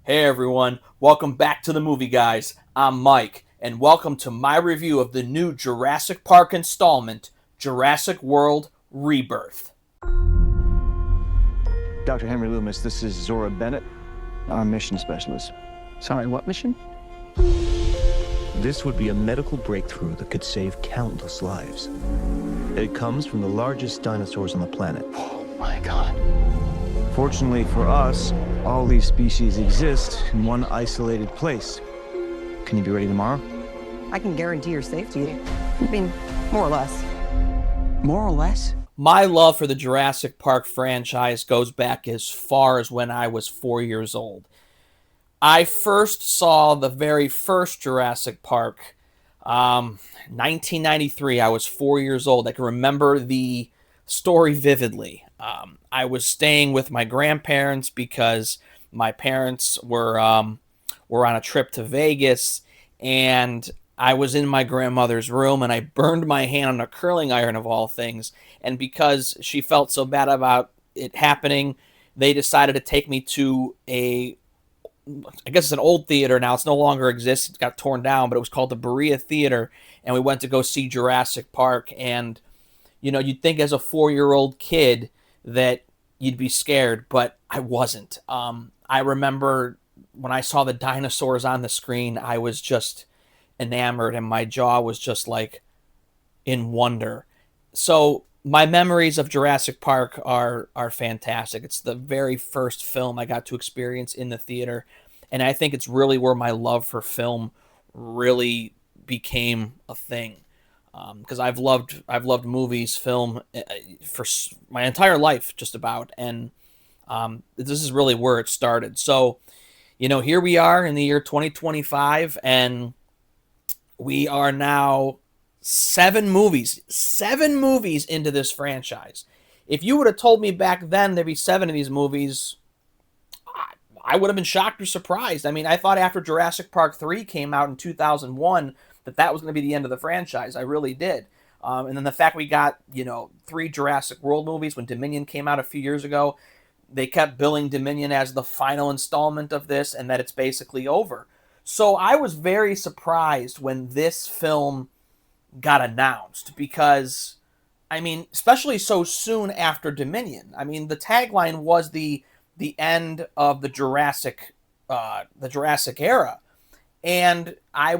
Hey everyone, welcome back to the movie guys. I'm Mike, and welcome to my review of the new Jurassic Park installment, Jurassic World Rebirth. Dr. Henry Loomis, this is Zora Bennett, our mission specialist. Sorry, what mission? This would be a medical breakthrough that could save countless lives. It comes from the largest dinosaurs on the planet. Oh my God. Fortunately for us, all these species exist in one isolated place. Can you be ready tomorrow? I can guarantee your safety. I mean, more or less. More or less? My love for the Jurassic Park franchise goes back as far as when I was 4 years old. I first saw the very first Jurassic Park, 1993. I was 4 years old. I can remember the story vividly. I was staying with my grandparents because my parents were on a trip to Vegas, and I was in my grandmother's room, and I burned my hand on a curling iron of all things. And because she felt so bad about it happening, they decided to take me to I guess it's an old theater now. It's no longer exists. It got torn down, but it was called the Berea Theater, and we went to go see Jurassic Park. And you'd think as a 4-year-old kid that you'd be scared, but I wasn't. I remember when I saw the dinosaurs on the screen, I was just enamored, and my jaw was just like in wonder. So my memories of Jurassic Park are fantastic. It's the very first film I got to experience in the theater, and I think it's really where my love for film really became a thing. Because I've loved movies, film for my entire life, just about, and this is really where it started. So, here we are in the year 2025, and we are now seven movies into this franchise. If you would have told me back then there'd be seven of these movies, I would have been shocked or surprised. I mean, I thought after Jurassic Park 3 came out in 2001 that was going to be the end of the franchise. I really did. And then the fact we got, 3 Jurassic World movies when Dominion came out a few years ago, they kept billing Dominion as the final installment of this, and that it's basically over. So I was very surprised when this film got announced because, especially so soon after Dominion. The tagline was the end of the Jurassic era, and I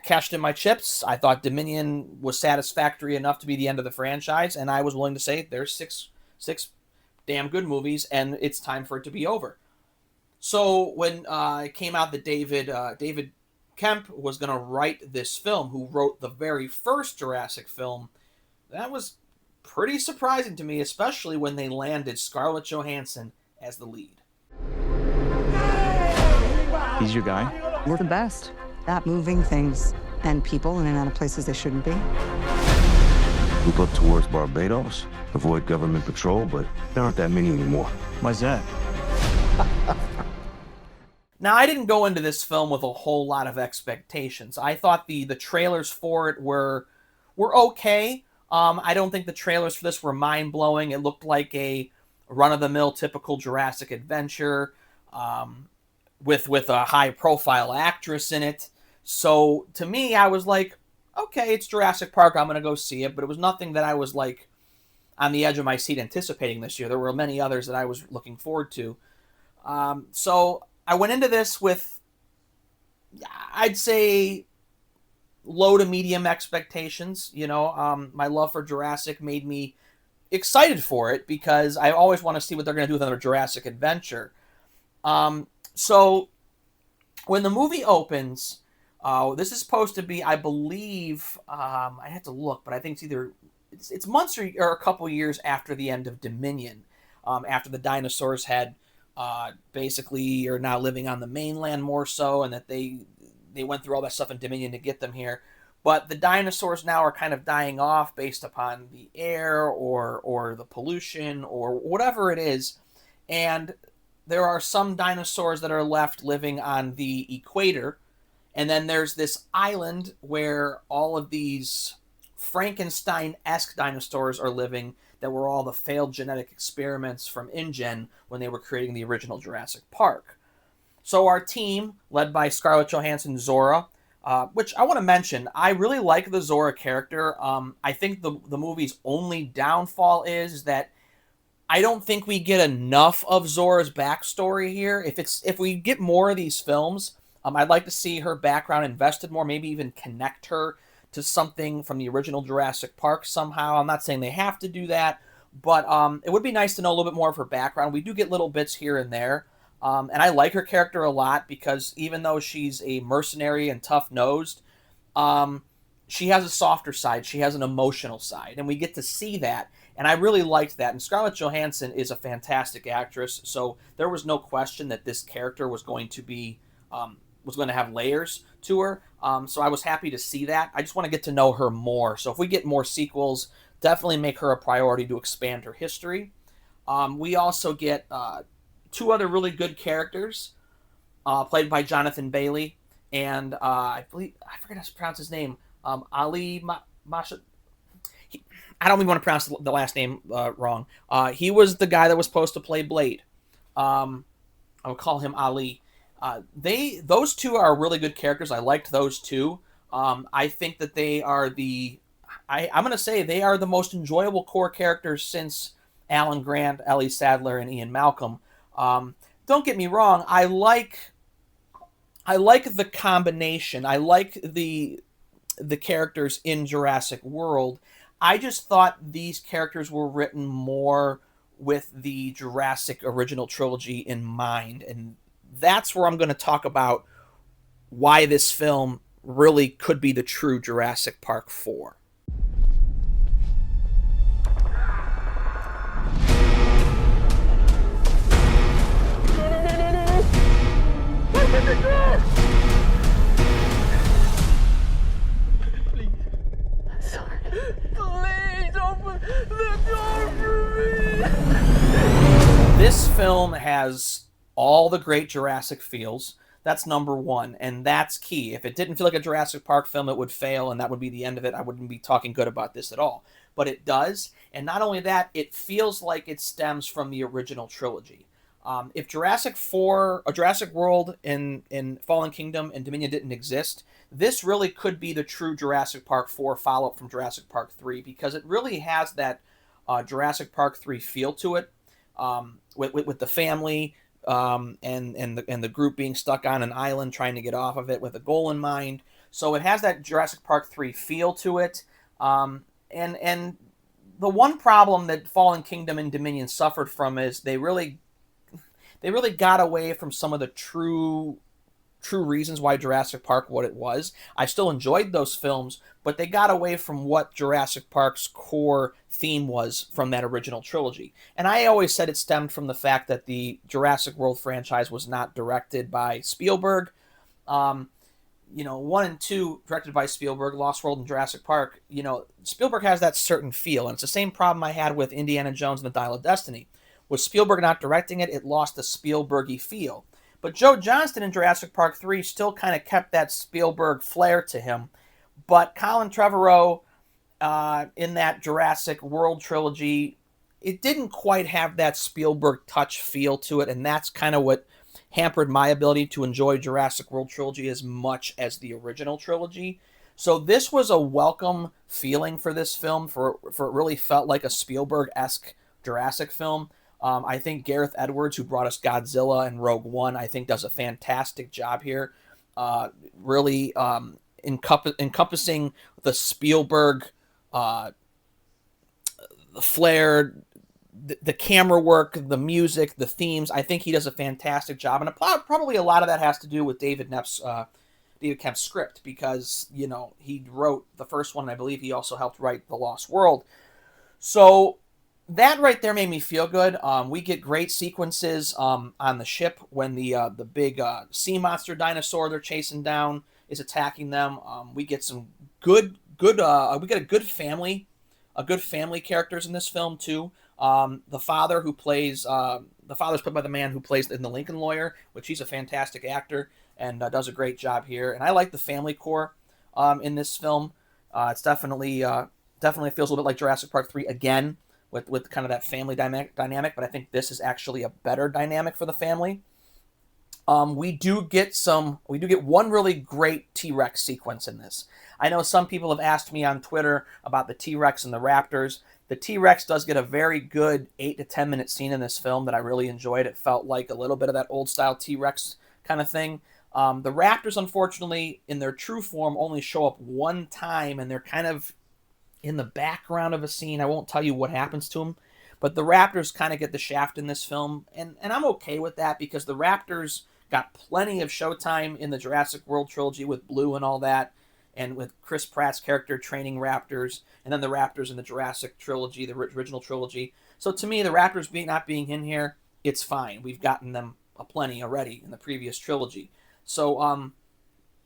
cashed in my chips. I thought Dominion was satisfactory enough to be the end of the franchise, and I was willing to say there's six damn good movies, and it's time for it to be over. So when it came out that David Kemp was going to write this film, who wrote the very first Jurassic film, that was pretty surprising to me, especially when they landed Scarlett Johansson as the lead. He's your guy? We're the best at moving things and people in and out of places they shouldn't be. Move up towards Barbados, avoid government patrol, but there aren't that many anymore. Why's that? Now, I didn't go into this film with a whole lot of expectations. I thought the trailers for it were okay. I don't think the trailers for this were mind-blowing. It looked like a run-of-the-mill typical Jurassic adventure with a high-profile actress in it. So, to me, I was like, okay, it's Jurassic Park, I'm going to go see it. But it was nothing that I was, like, on the edge of my seat anticipating this year. There were many others that I was looking forward to. So I went into this with, I'd say, low to medium expectations. My love for Jurassic made me excited for it because I always want to see what they're going to do with another Jurassic adventure. So when the movie opens, this is supposed to be, I believe, I have to look, but I think it's months or a couple years after the end of Dominion, after the dinosaurs had basically are now living on the mainland more so, and that they went through all that stuff in Dominion to get them here. But the dinosaurs now are kind of dying off based upon the air or the pollution or whatever it is. And there are some dinosaurs that are left living on the equator. And then there's this island where all of these Frankenstein-esque dinosaurs are living that were all the failed genetic experiments from InGen when they were creating the original Jurassic Park. So our team, led by Scarlett Johansson, Zora, which I want to mention, I really like the Zora character. I think the movie's only downfall is that I don't think we get enough of Zora's backstory here. If we get more of these films, I'd like to see her background invested more, maybe even connect her to something from the original Jurassic Park somehow. I'm not saying they have to do that, but it would be nice to know a little bit more of her background. We do get little bits here and there. And I like her character a lot because even though she's a mercenary and tough-nosed, she has a softer side. She has an emotional side, and we get to see that. And I really liked that. And Scarlett Johansson is a fantastic actress, so there was no question that this character was going to be was going to have layers to her. So I was happy to see that. I just want to get to know her more. So if we get more sequels, definitely make her a priority to expand her history. We also get two other really good characters, played by Jonathan Bailey, and I forget how to pronounce his name. Ali Masha. I don't even want to pronounce the last name wrong. He was the guy that was supposed to play Blade. I would call him Ali. Those two are really good characters. I liked those two. I think that they are I'm going to say they are the most enjoyable core characters since Alan Grant, Ellie Sadler, and Ian Malcolm. Don't get me wrong. I like the combination. I like the characters in Jurassic World. I just thought these characters were written more with the Jurassic original trilogy in mind, and that's where I'm going to talk about why this film really could be the true Jurassic Park 4. Please open the door for me. This film has all the great Jurassic feels. That's number one, and that's key. If it didn't feel like a Jurassic Park film, it would fail, and that would be the end of it. I wouldn't be talking good about this at all. But it does, and not only that, it feels like it stems from the original trilogy. If Jurassic World in Fallen Kingdom and Dominion didn't exist, this really could be the true Jurassic Park 4 follow-up from Jurassic Park 3, because it really has that Jurassic Park 3 feel to it, with the family and the group being stuck on an island trying to get off of it with a goal in mind. So it has that Jurassic Park 3 feel to it. And the one problem that Fallen Kingdom and Dominion suffered from is they really got away from some of the true reasons why Jurassic Park what it was. I still enjoyed those films, but they got away from what Jurassic Park's core theme was from that original trilogy. And I always said it stemmed from the fact that the Jurassic World franchise was not directed by Spielberg. 1 and 2 directed by Spielberg, Lost World and Jurassic Park, Spielberg has that certain feel. And it's the same problem I had with Indiana Jones and the Dial of Destiny. With Spielberg not directing it, it lost the Spielbergy feel. But Joe Johnston in Jurassic Park 3 still kind of kept that Spielberg flair to him. But Colin Trevorrow in that Jurassic World trilogy, it didn't quite have that Spielberg touch feel to it, and that's kind of what hampered my ability to enjoy Jurassic World trilogy as much as the original trilogy. So this was a welcome feeling for this film, for it really felt like a Spielberg-esque Jurassic film. I think Gareth Edwards, who brought us Godzilla and Rogue One, I think does a fantastic job here. Really encompassing the Spielberg, the flair, the camera work, the music, the themes. I think he does a fantastic job. And probably a lot of that has to do with David Kemp's script, because, he wrote the first one, and I believe he also helped write The Lost World. So that right there made me feel good. We get great sequences on the ship when the big sea monster dinosaur they're chasing down is attacking them. We get some good we get a good family characters in this film too. The father's played by the man who plays in The Lincoln Lawyer, which he's a fantastic actor and does a great job here. And I like the family core in this film. It's definitely feels a little bit like Jurassic Park 3 again, with kind of that family dynamic, but I think this is actually a better dynamic for the family. We do get one really great T-Rex sequence in this. I know some people have asked me on Twitter about the T-Rex and the Raptors. The T-Rex does get a very good 8 to 10 minute scene in this film that I really enjoyed. It felt like a little bit of that old style T-Rex kind of thing. The Raptors, unfortunately, in their true form, only show up one time, and they're kind of in the background of a scene. I won't tell you what happens to them, but the Raptors kind of get the shaft in this film, and I'm okay with that because the Raptors got plenty of showtime in the Jurassic World trilogy with Blue and all that, and with Chris Pratt's character training raptors, and then the Raptors in the Jurassic trilogy, the original trilogy. So to me, the Raptors not being in here, it's fine. We've gotten them aplenty already in the previous trilogy. So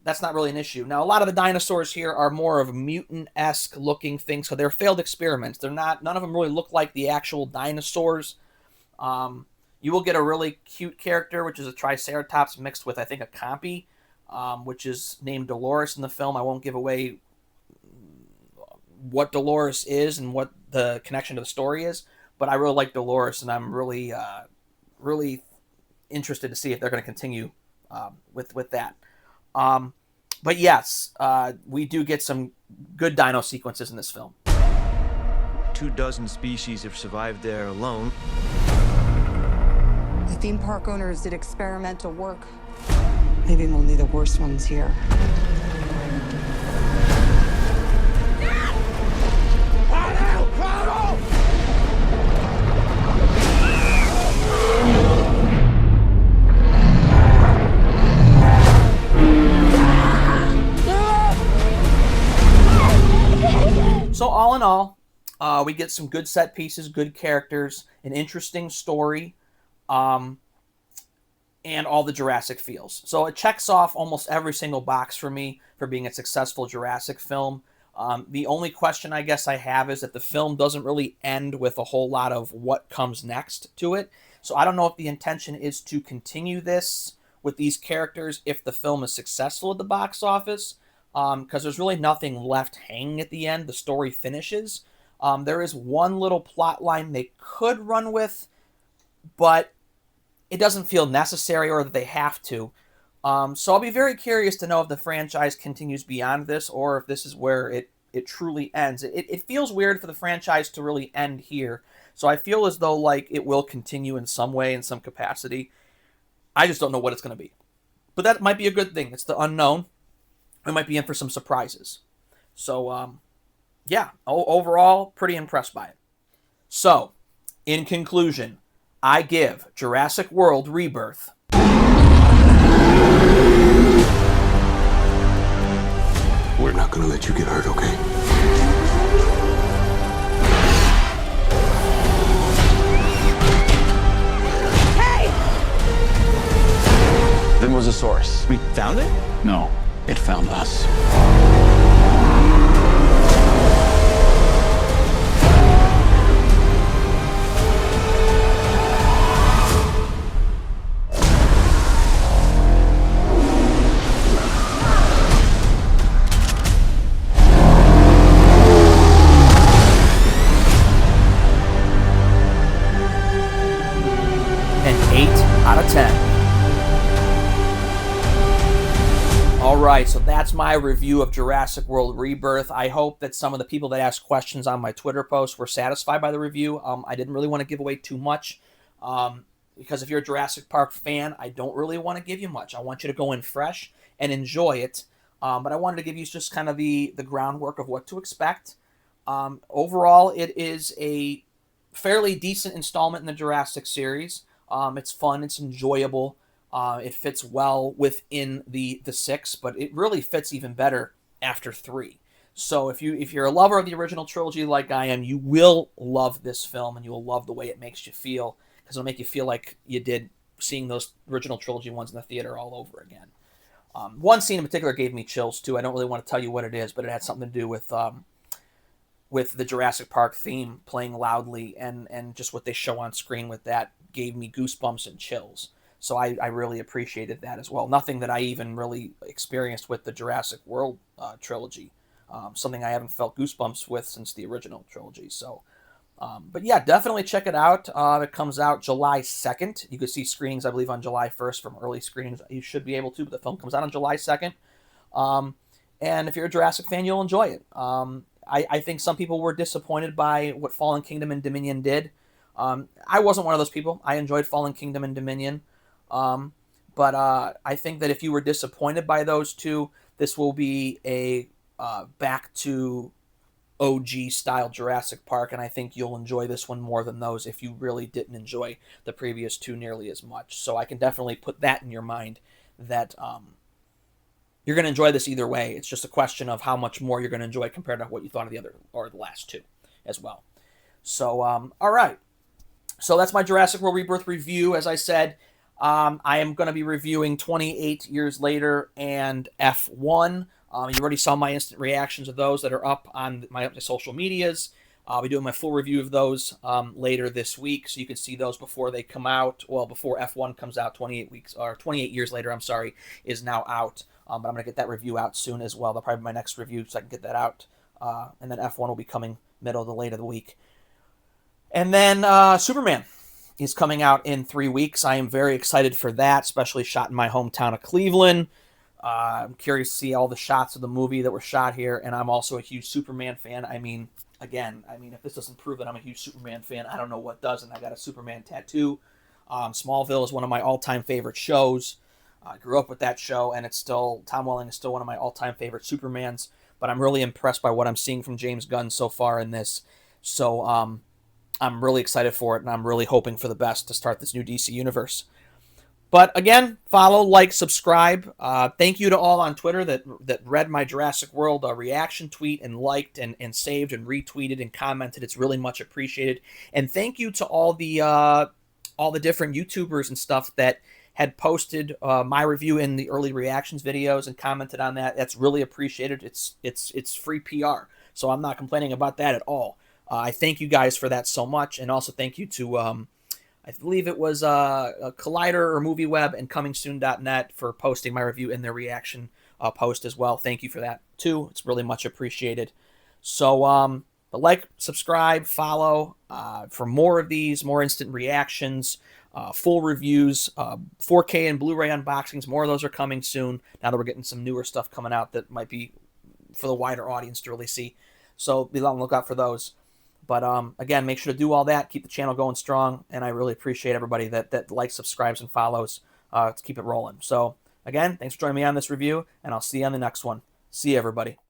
that's not really an issue. Now, a lot of the dinosaurs here are more of mutant-esque looking things, so they're failed experiments. None of them really look like the actual dinosaurs. You will get a really cute character, which is a Triceratops mixed with, I think, a Compy, which is named Dolores in the film. I won't give away what Dolores is and what the connection to the story is, but I really like Dolores, and I'm really, really interested to see if they're going to continue with that. But yes, we do get some good dino sequences in this film. 24 species have survived there alone. The theme park owners did experimental work, leaving only the worst ones here. So all in all, we get some good set pieces, good characters, an interesting story, and all the Jurassic feels. So it checks off almost every single box for me for being a successful Jurassic film. The only question I guess I have is that the film doesn't really end with a whole lot of what comes next to it. So I don't know if the intention is to continue this with these characters if the film is successful at the box office. Because there's really nothing left hanging at the end. The story finishes. There is one little plot line they could run with, but it doesn't feel necessary or that they have to. So I'll be very curious to know if the franchise continues beyond this or if this is where it truly ends. It feels weird for the franchise to really end here. So I feel as though like it will continue in some way, in some capacity. I just don't know what it's going to be. But that might be a good thing. It's the unknown. We might be in for some surprises. So, yeah, overall, pretty impressed by it. So, in conclusion, I give Jurassic World Rebirth. We're not gonna let you get hurt, okay? Then was a source. We found it? No, it found us. An 8 out of 10. Alright, so that's my review of Jurassic World Rebirth. I hope that some of the people that asked questions on my Twitter post were satisfied by the review. I didn't really want to give away too much, because if you're a Jurassic Park fan, I don't really want to give you much. I want you to go in fresh and enjoy it, but I wanted to give you just kind of the groundwork of what to expect. Overall, it is a fairly decent installment in the Jurassic series. It's fun, it's enjoyable. It fits well within the 6, but it really fits even better after 3. So if you're a lover of the original trilogy like I am, you will love this film, and you will love the way it makes you feel, because it'll make you feel like you did seeing those original trilogy ones in the theater all over again. One scene in particular gave me chills too. I don't really want to tell you what it is, but it had something to do with the Jurassic Park theme playing loudly, and just what they show on screen with that gave me goosebumps and chills. So I really appreciated that as well. Nothing that I even really experienced with the Jurassic World trilogy. Something I haven't felt goosebumps with since the original trilogy. So But yeah, definitely check it out. It comes out July 2nd. You can see screenings, I believe, on July 1st from early screenings. You should be able to, but the film comes out on July 2nd. And if you're a Jurassic fan, you'll enjoy it. I think some people were disappointed by what Fallen Kingdom and Dominion did. I wasn't one of those people. I enjoyed Fallen Kingdom and Dominion. But I think that if you were disappointed by those two, this will be a back to OG style Jurassic Park, and I think you'll enjoy this one more than those if you really didn't enjoy the previous two nearly as much. So I can definitely put that in your mind that you're going to enjoy this either way. It's just a question of how much more you're going to enjoy compared to what you thought of the other or the last two as well. So, all right. So that's my Jurassic World Rebirth review. As I said, I am going to be reviewing 28 Years Later and F1. You already saw my instant reactions of those that are up on my social medias. I'll be doing my full review of those later this week, so you can see those before they come out. Well, before F1 comes out, 28 years later, I'm sorry, is now out. But I'm going to get that review out soon as well. That'll probably be my next review, so I can get that out. And then F1 will be coming middle to late of the week. And then Superman is coming out in 3 weeks. I am very excited for that, especially shot in my hometown of Cleveland. I'm curious to see all the shots of the movie that were shot here, and I'm also a huge Superman fan. I mean, if this doesn't prove that I'm a huge Superman fan, I don't know what does, and I got a Superman tattoo. Smallville is one of my all-time favorite shows. I grew up with that show, and Tom Welling is still one of my all-time favorite Supermans, but I'm really impressed by what I'm seeing from James Gunn so far in this. So I'm really excited for it, and I'm really hoping for the best to start this new DC universe. But again, follow, like, subscribe. Thank you to all on Twitter that read my Jurassic World reaction tweet and liked and saved and retweeted and commented. It's really much appreciated. And thank you to all the different YouTubers and stuff that had posted my review in the early reactions videos and commented on that. That's really appreciated. It's free PR, so I'm not complaining about that at all. I thank you guys for that so much, and also thank you to I believe it was a Collider or MovieWeb and ComingSoon.net for posting my review in their reaction post as well. Thank you for that, too. It's really much appreciated. So, but like, subscribe, follow for more of these, more instant reactions, full reviews, 4K and Blu-ray unboxings. More of those are coming soon now that we're getting some newer stuff coming out that might be for the wider audience to really see. So be on the lookout for those. But again, make sure to do all that. Keep the channel going strong. And I really appreciate everybody that likes, subscribes, and follows to keep it rolling. So again, thanks for joining me on this review. And I'll see you on the next one. See you, everybody.